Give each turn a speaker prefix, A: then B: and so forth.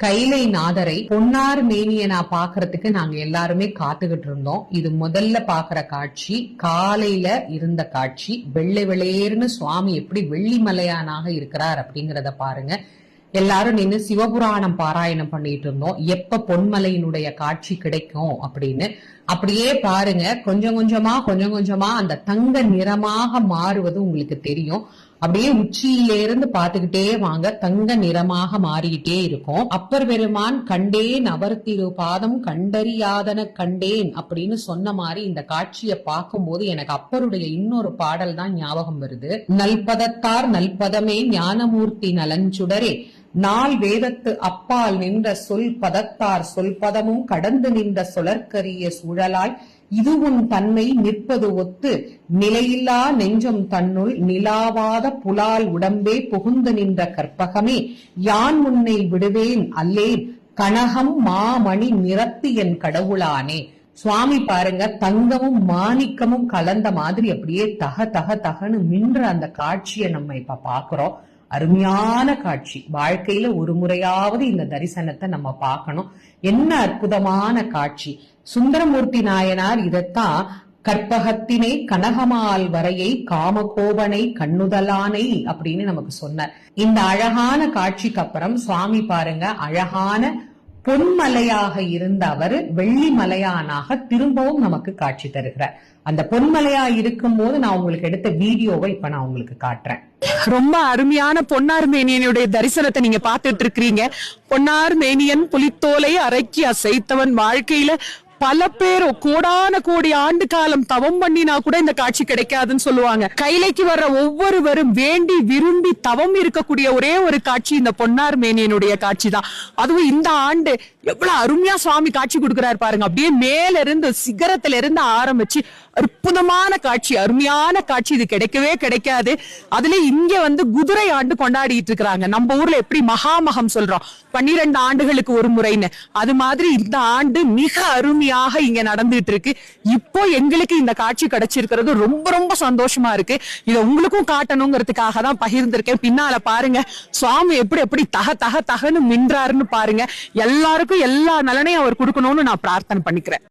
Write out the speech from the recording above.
A: கைலை நாதரை பொன்னார் மேனியனா பாக்குறதுக்கு நாங்க எல்லாருமே காத்துக்கிட்டு இருந்தோம். இது முதல்ல பாக்குற காட்சி, காலையில இருந்த காட்சி. வெள்ளை வெளேர்னு சுவாமி எப்படி வெள்ளிமலையானாக இருக்கிறார் அப்படிங்கறத பாருங்க. எல்லாரும் நின்று சிவபுராணம் பாராயணம் பண்ணிட்டு இருந்தோம், எப்ப பொன்மலையினுடைய காட்சி கிடைக்கும் அப்படின்னு. அப்படியே பாருங்க, கொஞ்சம் கொஞ்சமா அந்த தங்க நிறமாக மாறுவது உங்களுக்கு தெரியும். அப்படியே உச்சியிலிருந்து பாத்துக்கிட்டே வாங்க, தங்க நிறமாக மாறிக்கிட்டே இருக்கும். அப்பர் பெருமான் கண்டேன் அவர் திரு பாதம் கண்டறியாதன கண்டேன் அப்படின்னு சொன்ன மாதிரி இந்த காட்சியை பார்க்கும் போது எனக்கு அப்பருடைய இன்னொரு பாடல் தான் ஞாபகம் வருது. நல்பதத்தார் நல்பதமே ஞானமூர்த்தி நலஞ்சுடரே, நாள் வேதத்து அப்பால் நின்ற சொல் பதத்தார் சொல் பதமும் கடந்து நின்ற சொலற்கரிய சூழலாய் இது உன் தன்மை நிற்பது ஒத்து நிலையில்லா நெஞ்சம் தன்னுள் நிலாவாத புலால் உடம்பே புகுந்து நின்ற கற்பகமே, யான் உன்னை விடுவேன் அல்லேன் கனகம் மாமணி நிறத்து என் கடவுளானே. சுவாமி பாருங்க, தங்கமும் மாணிக்கமும் கலந்த மாதிரி அப்படியே தகன்னு மின்ற அந்த காட்சியை நம்ம இப்ப பாக்குறோம். அருமையான காட்சி. வாழ்க்கையில ஒரு முறையாவது இந்த தரிசனத்தை நம்ம பார்க்கணும். என்ன அற்புதமான காட்சி. சுந்தரமூர்த்தி நாயனார் இதத்தான் கற்பகத்தினை கனகமால் வரையை காமகோபனை கண்ணுதலானை அப்படின்னு நமக்கு சொன்னார். இந்த அழகான காட்சிக்கு அப்புறம் சுவாமி பாருங்க, அழகான பொன்மலையாக இருந்த அவர் வெள்ளிமலையானாக திரும்பவும் நமக்கு காட்சி தருகிறார். அந்த பொன்மலையா இருக்கும் போது நான் உங்களுக்கு எடுத்த வீடியோவை இப்ப நான் உங்களுக்கு காட்டுறேன்.
B: ரொம்ப அருமையான பொன்னார் மேனியனுடைய தரிசனத்தை நீங்க பாத்துட்டு இருக்கிறீங்க. பொன்னார் மேனியன் புலித்தோலை அரைக்கி அசைத்தவன். வாழ்க்கையில பல பேர் கோடான கோடி ஆண்டு காலம் தவம் பண்ணினா கூட இந்த காட்சி கிடைக்காதுன்னு சொல்லுவாங்க. கைலைக்கு வர்ற ஒவ்வொருவரும் வேண்டி விரும்பி தவம் இருக்கக்கூடிய ஒரே ஒரு காட்சி இந்த பொன்னார் மேனியனுடைய காட்சி தான். அதுவும் இந்த ஆண்டு எவ்வளவு அருமையா சுவாமி காட்சி கொடுக்கிறாரு பாருங்க. அப்படியே மேல இருந்து சிகரத்துல இருந்து ஆரம்பிச்சு அற்புதமான காட்சி, அருமையான காட்சி. இது கிடைக்கவே கிடைக்காது. அதுல இங்க குதிரை ஆண்டு கொண்டாடிட்டு இருக்கிறாங்க. நம்ம ஊர்ல எப்படி மகாமகம் சொல்றோம் 12 ஆண்டுகளுக்கு ஒரு முறைன்னு, அது மாதிரி இந்த ஆண்டு மிக அருமையாக இங்க நடந்துட்டு இருக்கு. இப்போ எங்களுக்கு இந்த காட்சி கிடைச்சிருக்கிறது ரொம்ப ரொம்ப சந்தோஷமா இருக்கு. இதை உங்களுக்கும் காட்டணுங்கிறதுக்காக தான் பகிர்ந்திருக்கேன். பின்னால பாருங்க சுவாமி எப்படி தகன்னு மின்றாருன்னு பாருங்க. எல்லாருக்கும் எல்லா நலனையும் அவர் கொடுக்கணும்னு நான் பிரார்த்தனை பண்ணிக்கிறேன்.